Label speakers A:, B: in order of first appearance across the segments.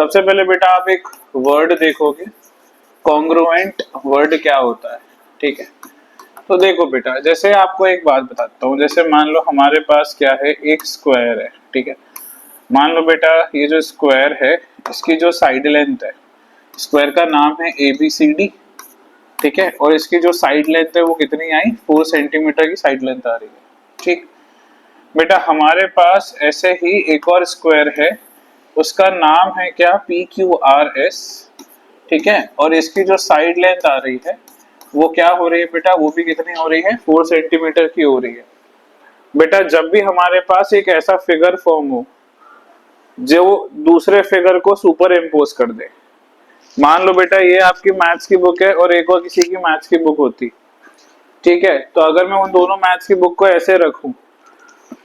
A: सबसे पहले बेटा आप एक वर्ड देखोगे, कॉन्ग्रुएंट वर्ड क्या होता है, ठीक है। तो देखो बेटा, जैसे आपको एक बात बताता हूँ, जैसे मान लो हमारे पास क्या है, एक स्क्वायर है, ठीक है। मान लो बेटा ये जो स्क्वायर है इसकी जो साइड लेंथ है, स्क्वायर का नाम है ABCD, ठीक है। और इसकी जो साइड लेंथ है वो कितनी आई, 4 सेंटीमीटर की साइड लेंथ आ रही है, ठीक। बेटा हमारे पास ऐसे ही एक और स्क्वायर है, उसका नाम है क्या, PQRS, ठीक है। और इसकी जो साइड लेंथ आ रही है वो क्या हो रही है बेटा, वो भी कितनी हो रही है, 4 सेंटीमीटर की हो रही है। बेटा जब भी हमारे पास एक ऐसा फिगर फॉर्म हो जो दूसरे फिगर को सुपर इम्पोज कर दे, मान लो बेटा ये आपकी मैथ्स की बुक है और एक और किसी की मैथ्स की बुक होती, ठीक है। तो अगर मैं उन दोनों मैथ्स की बुक को ऐसे रखूं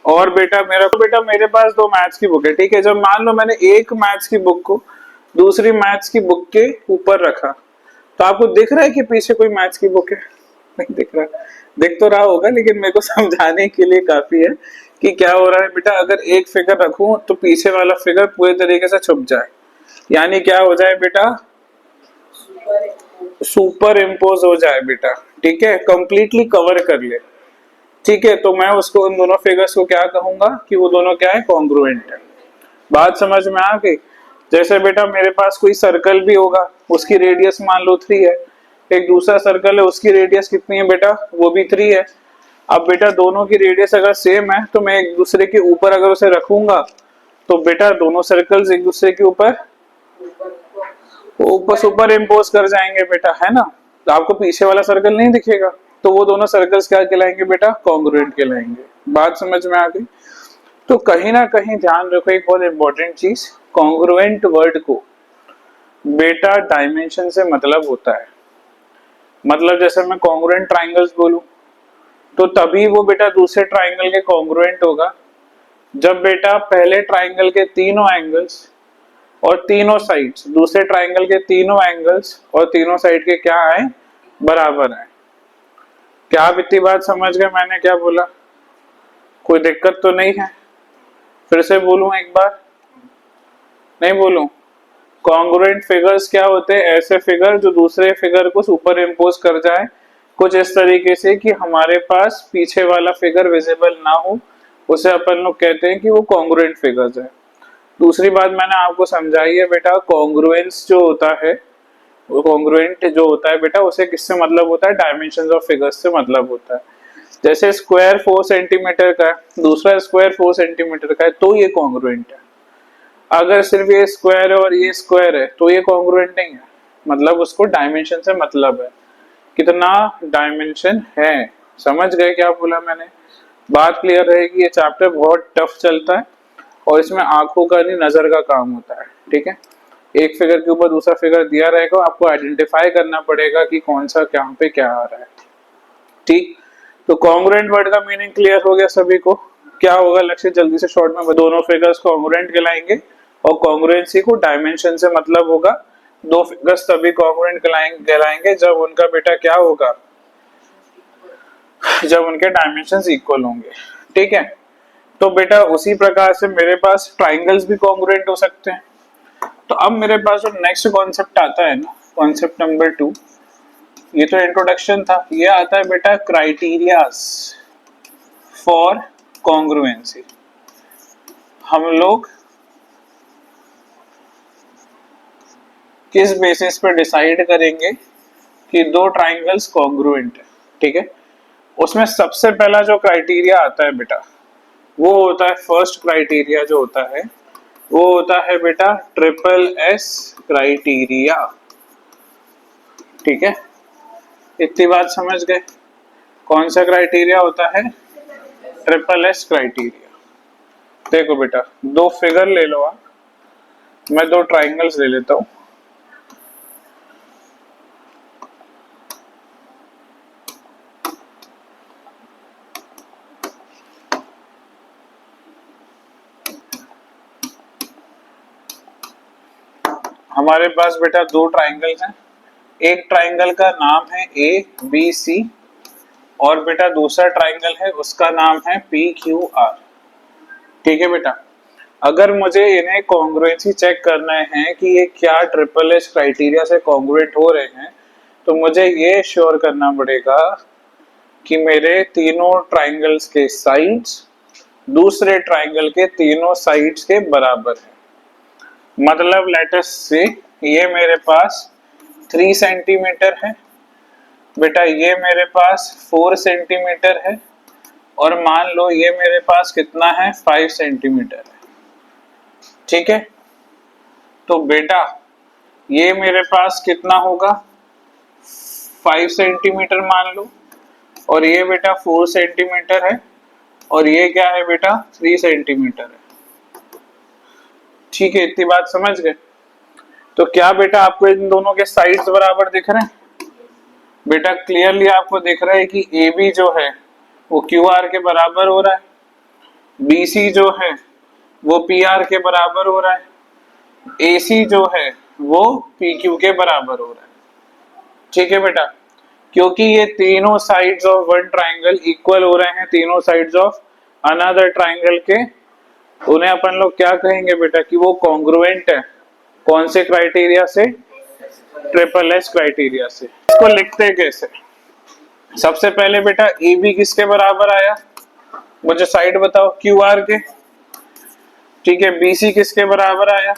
A: और बेटा मेरे पास दो मैथ्स की बुक है, ठीक है। जब मान लो मैंने एक मैथ्स की बुक को दूसरी मैथ्स की बुक के ऊपर रखा, तो आपको दिख रहा है कि पीछे कोई मैथ्स की बुक है? नहीं दिख रहा। दिख तो रहा होगा, लेकिन मेरे को समझाने के लिए काफी है कि क्या हो रहा है बेटा। अगर एक फिगर रखूं तो पीछे वाला फिगर पूरे तरीके से छुप जाए, यानी क्या हो जाए बेटा, सुपर इम्पोज हो जाए बेटा, ठीक है, कंप्लीटली कवर कर ले, ठीक है। तो मैं उसको उन दोनों फिगर्स को क्या कहूंगा कि वो दोनों क्या है, कॉन्ग्रुएंट है। बात समझ में आ गई। जैसे बेटा मेरे पास कोई सर्कल भी होगा, उसकी रेडियस मान लो 3 है, एक दूसरा सर्कल है उसकी रेडियस कितनी है बेटा, वो भी 3 है। अब बेटा दोनों की रेडियस अगर सेम है तो मैं एक दूसरे के ऊपर अगर उसे रखूंगा तो बेटा दोनों सर्कल्स एक दूसरे के ऊपर ऊपर सुपर इम्पोज कर जाएंगे बेटा, है ना। तो आपको पीछे वाला सर्कल नहीं दिखेगा, तो वो दोनों सर्कल्स क्या कहलाएंगे बेटा, कॉन्ग्रुएंट कहलाएंगे। बात समझ में आ गई। तो कहीं ना कहीं ध्यान रखो एक बहुत इंपॉर्टेंट चीज, कॉन्ग्रुएंट वर्ड को बेटा डायमेंशन से मतलब होता है। मतलब जैसे मैं कॉन्ग्रुएंट ट्राइंगल्स बोलूं तो तभी वो बेटा दूसरे ट्राइंगल के कॉन्ग्रुएंट होगा जब बेटा पहले ट्राइंगल के तीनों एंगल्स और तीनों साइड्स, दूसरे ट्राइंगल के तीनों एंगल्स और तीनों साइड के क्या आए, बराबर आए। क्या आप इतनी बात समझ गए मैंने क्या बोला? कोई दिक्कत तो नहीं है? फिर से बोलूं एक बार, नहीं बोलूं? कॉन्ग्रुएंट फिगर्स क्या होते हैं, ऐसे फिगर जो दूसरे फिगर को सुपर इम्पोज कर जाए कुछ इस तरीके से कि हमारे पास पीछे वाला फिगर विजिबल ना हो, उसे अपन लोग कहते हैं कि वो कॉन्ग्रुएंट फिगर्स है। दूसरी बात मैंने आपको समझाई है बेटा, कॉन्ग्रुएंस जो होता है, वो कॉन्ग्रुएंट जो होता है बेटा उसे किससे मतलब होता है, डायमेंशंस ऑफ फिगर्स से मतलब होता है। जैसे स्क्वायर 4 सेंटीमीटर का है, दूसरा स्क्वायर 4 सेंटीमीटर का है, तो ये कॉन्ग्रुएंट है। अगर सिर्फ ये स्क्वायर है और ये स्क्वायर है तो ये कॉन्ग्रुएंट नहीं है, मतलब उसको डायमेंशन से मतलब है, कितना डायमेंशन है। समझ गए क्या बोला मैंने? बात क्लियर रहेगी। ये चैप्टर बहुत टफ चलता है और इसमें आंखों का नहीं नजर का काम होता है, ठीक है। एक फिगर के ऊपर दूसरा फिगर दिया रहेगा, आपको आइडेंटिफाई करना पड़ेगा कि कौन सा कहाँ पे क्या आ रहा है, ठीक। तो कॉन्ग्रुएंट वर्ड का मीनिंग क्लियर हो गया सभी को? क्या होगा लक्ष्य, जल्दी से शॉर्ट में, दोनों फिगर्स कॉन्ग्रुएंट कहलाएंगे और कॉन्ग्रुएंसी को डायमेंशन से मतलब होगा। दो फिगर्स तभी कॉन्ग्रुएंट कहलाएंगे जब उनका बेटा क्या होगा, जब उनके डायमेंशंस इक्वल होंगे, ठीक है। तो बेटा उसी प्रकार से मेरे पास ट्राइंगल्स भी कॉन्ग्रुएंट हो सकते हैं। तो अब मेरे पास जो नेक्स्ट कॉन्सेप्ट आता है ना, कॉन्सेप्ट नंबर 2, ये तो इंट्रोडक्शन था, ये आता है बेटा क्राइटेरियाज फॉर कॉन्ग्रुएंसी। हम लोग किस बेसिस पर डिसाइड करेंगे कि दो ट्राइंगल्स कॉन्ग्रुएंट है, ठीक है। उसमें सबसे पहला जो क्राइटेरिया आता है बेटा वो होता है, फर्स्ट क्राइटेरिया जो होता है वो होता है बेटा SSS क्राइटेरिया, ठीक है। इतनी बात समझ गए? कौन सा क्राइटेरिया होता है, SSS क्राइटेरिया। देखो बेटा दो फिगर ले लो आप, मैं दो ट्राइंगल्स ले लेता हूं। हमारे पास बेटा दो ट्राइंगल्स हैं, एक ट्राइंगल का नाम है ABC और बेटा दूसरा ट्राइंगल है उसका नाम है PQR, ठीक है बेटा। अगर मुझे इन्हें कॉन्ग्रुएंसी चेक करना है कि ये क्या ट्रिपल एस क्राइटेरिया से कॉन्ग्रुएंट हो रहे हैं, तो मुझे ये श्योर करना पड़ेगा कि मेरे तीनों ट्राइंगल्स के साइड्स दूसरे ट्राइंगल के तीनों साइड्स के बराबर है। मतलब लेट अस से ये मेरे पास 3 सेंटीमीटर है बेटा, ये मेरे पास 4 सेंटीमीटर है, और मान लो ये मेरे पास कितना है 5 सेंटीमीटर है। ठीक है, तो बेटा ये मेरे पास कितना होगा 5 सेंटीमीटर मान लो, और ये बेटा 4 सेंटीमीटर है, और ये क्या है बेटा 3 सेंटीमीटर है। ठीक है, इतनी बात समझ गए। तो क्या बेटा आपको इन दोनों के साइड्स बराबर दिख रहे हैं? बेटा क्लियरली आपको दिख रहा है कि ए बी जो है वो क्यू आर के बराबर हो रहा है, बी सी जो है वो पी आर के बराबर हो रहा है, ए सी जो है वो पी क्यू के बराबर हो रहा है। ठीक है बेटा, क्योंकि ये तीनों sides of one triangle equal हो रहे हैं तीनों साइड्स ऑफ अनदर ट्राइंगल के, उन्हें अपन लोग क्या कहेंगे बेटा कि वो कॉन्ग्रुएंट है। कौन से क्राइटेरिया से? ट्रिपल एस क्राइटेरिया से। इसको लिखते कैसे? सबसे पहले बेटा ए बी किसके बराबर आया, मुझे साइड बताओ क्यू आर के। ठीक है, बी सी किसके बराबर आया?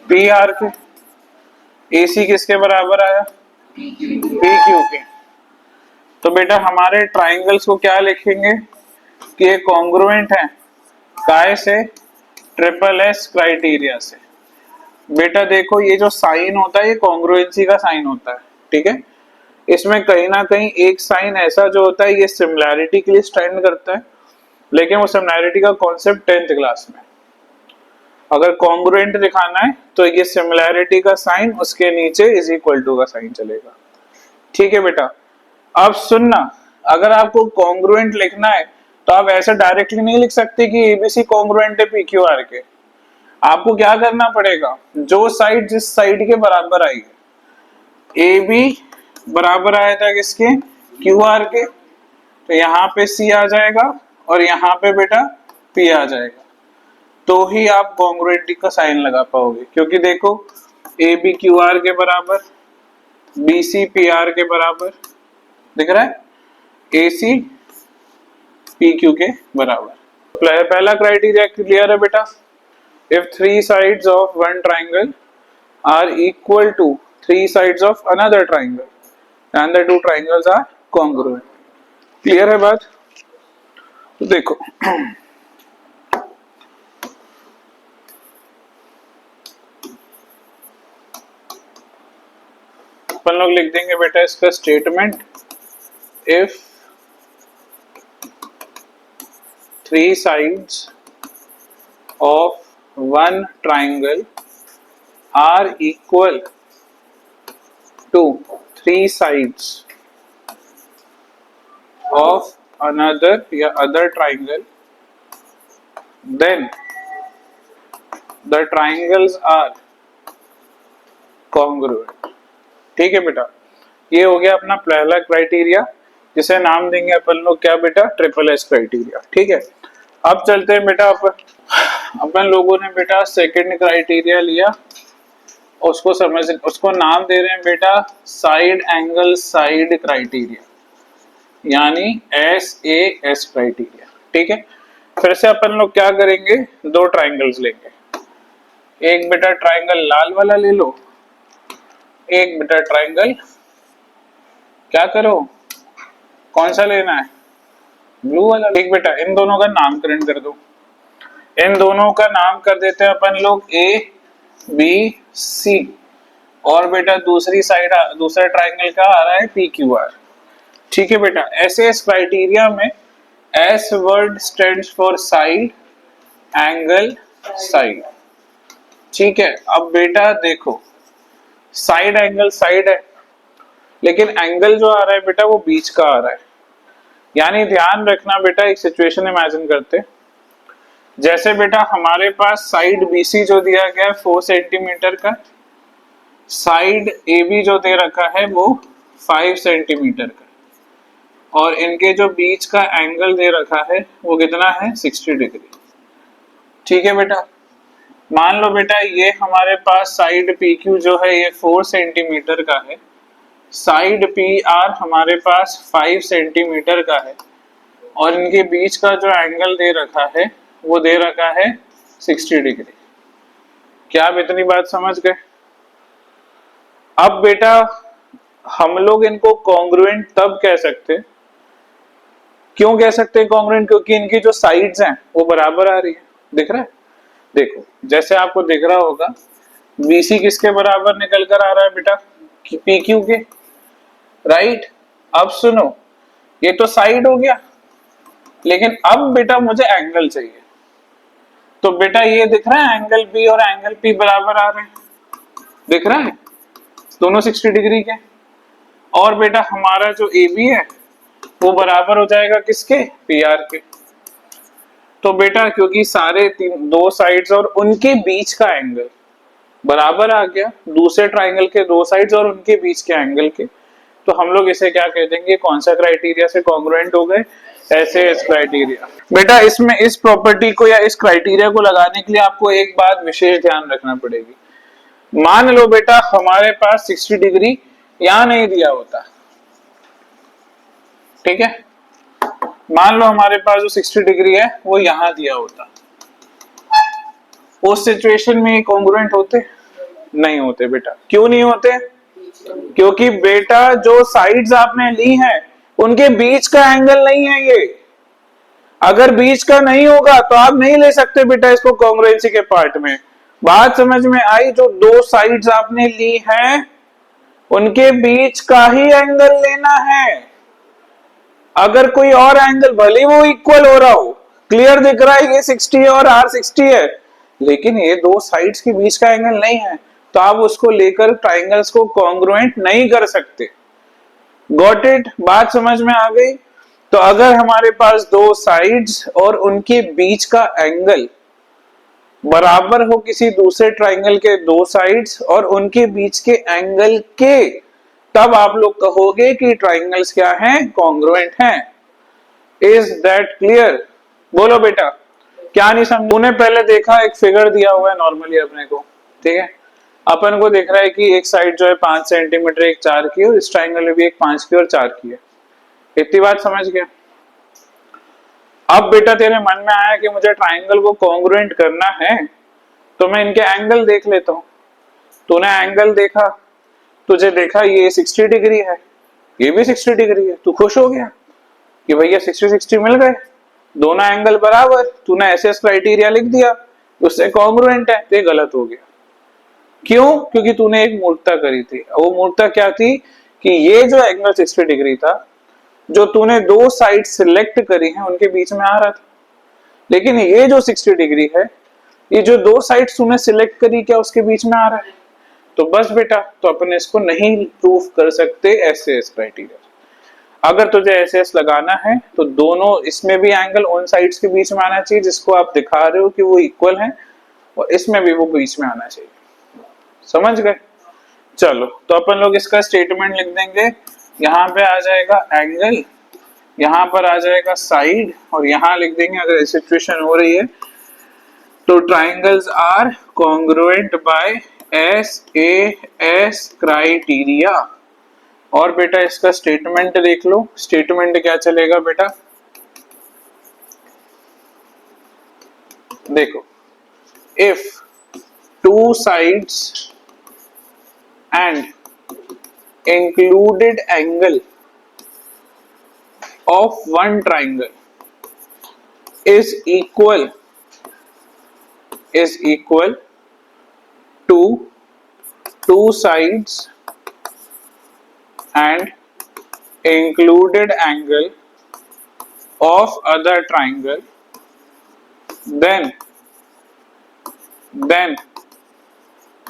A: पी आर के। ए सी किसके बराबर आया? पी क्यू के। तो बेटा हमारे ट्राइंगल्स को क्या लिखेंगे कि ये कॉन्ग्रुएंट है, काय से? ट्रिपल एस क्राइटेरिया से। बेटा देखो ये जो साइन होता है ये कॉन्ग्रुएंसी का साइन होता है। ठीक है, इसमें कहीं ना कहीं एक साइन ऐसा जो होता है ये सिमिलैरिटी के लिए स्टैंड करता है, लेकिन वो सिमिलैरिटी का कॉन्सेप्ट 10th क्लास में। अगर कॉन्ग्रुएंट दिखाना है तो ये सिमिलैरिटी का साइन उसके नीचे इज इक्वल टू का साइन चलेगा। ठीक है बेटा, अब सुनना, अगर आपको कॉन्ग्रुएंट लिखना है तो आप ऐसे डायरेक्टली नहीं लिख सकते कि एबीसी कॉन्ग्रुएंट है पी क्यू आर के। आपको क्या करना पड़ेगा, जो साइड जिस साइड के बराबर आई, ए बी बराबर आया था किसके? क्यू आर के, तो यहाँ पे सी आ जाएगा और यहाँ पे बेटा पी आ जाएगा, तो ही आप कॉन्ग्रुएंटी का साइन लगा पाओगे। क्योंकि देखो ए बी क्यू आर के बराबर, बी सी पी आर के बराबर, दिख रहा है, ए सी पी क्यू के बराबर। पहला क्राइटेरिया क्लियर है बेटा, if 3 sides of one triangle are equal to 3 sides of another triangle and the two triangles are congruent। Clear है बात? तो देखो अपन लोग लिख देंगे बेटा इसका statement, if 3 sides of one triangle are equal to 3 sides of another या other triangle, then the triangles are congruent। ठीक है बेटा, ये हो गया अपना पहला क्राइटेरिया, जिसे नाम देंगे अपन लोग क्या बेटा? Triple S criteria. ठीक है, अब चलते हैं बेटा अपन लोगों ने बेटा सेकंड क्राइटेरिया लिया, उसको नाम दे रहे हैं बेटा साइड एंगल साइड क्राइटेरिया, यानी SAS क्राइटेरिया। ठीक है, फिर से अपन लोग क्या करेंगे, दो ट्राइंगल्स लेंगे, एक बेटा ट्राइंगल लाल वाला ले लो, एक बेटा ट्राइंगल क्या करो, कौन सा लेना है? ब्लू वाला। एक बेटा इन दोनों का नामकरण कर दो, इन दोनों का नाम कर देते हैं अपन लोग ए बी सी, और बेटा दूसरी साइड दूसरा ट्राइंगल का आ रहा है पी क्यू आर। ठीक है बेटा, एसएस क्राइटेरिया में S word stands for side angle side. ठीक है, अब बेटा देखो साइड एंगल साइड है, लेकिन एंगल जो आ रहा है बेटा वो बीच का आ रहा है। यानी ध्यान रखना बेटा, एक सिचुएशन इमेजिन करते, जैसे बेटा हमारे पास साइड BC जो दिया गया है 4 सेंटीमीटर का, साइड AB जो दे रखा है वो 5 सेंटीमीटर का, और इनके जो बीच का एंगल दे रखा है वो कितना है 60 डिग्री। ठीक है बेटा। मान लो बेटा ये हमारे पास साइड PQ जो है ये 4 सेंटीमीटर का है, साइड PR हमारे पास 5 सेंटीमीटर का है, और इनके बीच का जो एंगल दे रखा है वो दे रखा है 60 डिग्री। क्या आप इतनी बात समझ गए? अब बेटा हम लोग इनको कॉन्ग्रुएंट तब कह सकते, क्यों कह सकते हैं कॉन्ग्रुएंट? क्योंकि इनकी जो साइड्स हैं वो बराबर आ रही है। दिख रहा है? देखो जैसे आपको दिख रहा होगा BC किसके बराबर निकल कर आ रहा है बेटा? PQ के, राइट। अब सुनो, ये तो साइड हो गया, लेकिन अब बेटा मुझे एंगल चाहिए। तो बेटा ये दिख रहा है एंगल B और एंगल P बराबर आ रहे हैं, दिख रहा है? दोनों 60 डिग्री के। और बेटा हमारा जो AB है वो बराबर हो जाएगा किसके? PR के। तो बेटा क्योंकि सारे दो साइड्स और उनके बीच का एंगल बराबर आ गया, दूसरे ट्राइंगल के दो साइड्स और उनके बीच के एंगल के, तो हम लोग इसे क्या कह देंगे? कौन सा क्राइटेरिया से कॉन्ग्रुएंट हो गए? SAS criteria. बेटा इसमें इस प्रॉपर्टी को या इस क्राइटेरिया को लगाने के लिए आपको एक बात विशेष ध्यान रखना पड़ेगी। मान लो बेटा हमारे पास 60 डिग्री यहां नहीं दिया होता, ठीक है? मान लो हमारे पास जो 60 डिग्री है वो यहां दिया होता, उस सिचुएशन में ये कॉन्ग्रुएंट होते? नहीं होते बेटा। क्यों नहीं होते? क्योंकि बेटा जो साइड्स आपने ली हैं उनके बीच का एंगल नहीं है ये। अगर बीच का नहीं होगा तो आप नहीं ले सकते बेटा इसको कॉन्ग्रुएंसी के पार्ट में। बात समझ में आई? जो दो साइड्स आपने ली हैं उनके बीच का ही एंगल लेना है। अगर कोई और एंगल भले वो इक्वल हो रहा हो, क्लियर दिख रहा है ये 60 है और R 60 है, लेकिन ये दो साइड्स के बीच का एंगल नहीं है, तो आप उसको लेकर ट्राइंगल्स को कॉन्ग्रुएंट नहीं कर सकते। Got it? बात समझ में आ गई? तो अगर हमारे पास दो साइड्स और उनके बीच का एंगल बराबर हो किसी दूसरे ट्राइंगल के दो साइड्स और उनके बीच के एंगल के, तब आप लोग कहोगे कि ट्राइंगल्स क्या हैं? कॉन्ग्रुएंट हैं। Is that clear? बोलो बेटा, क्या नहीं समझ? तूने पहले देखा एक फिगर दिया हुआ है नॉर्मली अपने को, ठीक है? अपन को दिख रहा है कि एक साइड जो है 5 सेंटीमीटर एक 4 की, और इस ट्राइंगल में भी एक 5 की और 4 की है। इतनी बात समझ गया? अब बेटा तेरे मन में आया कि मुझे ट्राइंगल को कॉन्ग्रुएंट करना है, तो मैं इनके एंगल देख लेता हूं। तूने एंगल देखा, तुझे देखा ये 60 डिग्री है, ये भी 60 डिग्री है, तू खुश हो गया कि भैया 60-60 मिल गए, दोनों एंगल बराबर। तूने एसएस क्राइटेरिया लिख दिया, उससे कॉन्ग्रुएंट है। तो गलत हो गया। क्यों? क्योंकि तूने एक मूर्खता करी थी। वो मूर्खता क्या थी कि ये जो एंगल 60 डिग्री था, जो तूने दो साइड सिलेक्ट करी हैं उनके बीच में आ रहा था, लेकिन ये जो 60 डिग्री है, ये जो दो साइड्स तूने सिलेक्ट करी, क्या उसके बीच में आ रहा है? तो बस बेटा, तो अपन इसको नहीं प्रूफ कर सकते एसएस क्राइटेरिया। अगर तुझे एसएस लगाना है तो दोनों, इसमें भी एंगल उन साइड्स के बीच में आना चाहिए जिसको आप दिखा रहे हो कि वो इक्वल हैं, और इसमें भी वो बीच में आना चाहिए। समझ गए? चलो, तो अपन लोग इसका स्टेटमेंट लिख देंगे। यहाँ पे आ जाएगा एंगल, यहाँ पर आ जाएगा साइड, और यहाँ लिख देंगे अगर सिचुएशन हो रही है तो triangles are congruent by SAS criteria. और बेटा इसका स्टेटमेंट देख लो। स्टेटमेंट क्या चलेगा बेटा? देखो, if two sides and included angle of one triangle is equal to two sides and included angle of other triangle, then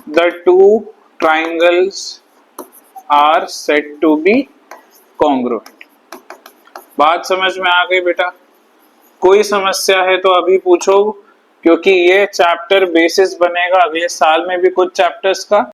A: the two triangles are said to be congruent। बात समझ में आ गई बेटा? कोई समस्या है तो अभी पूछो, क्योंकि ये चैप्टर बेसिस बनेगा अगले साल में भी कुछ चैप्टर्स का।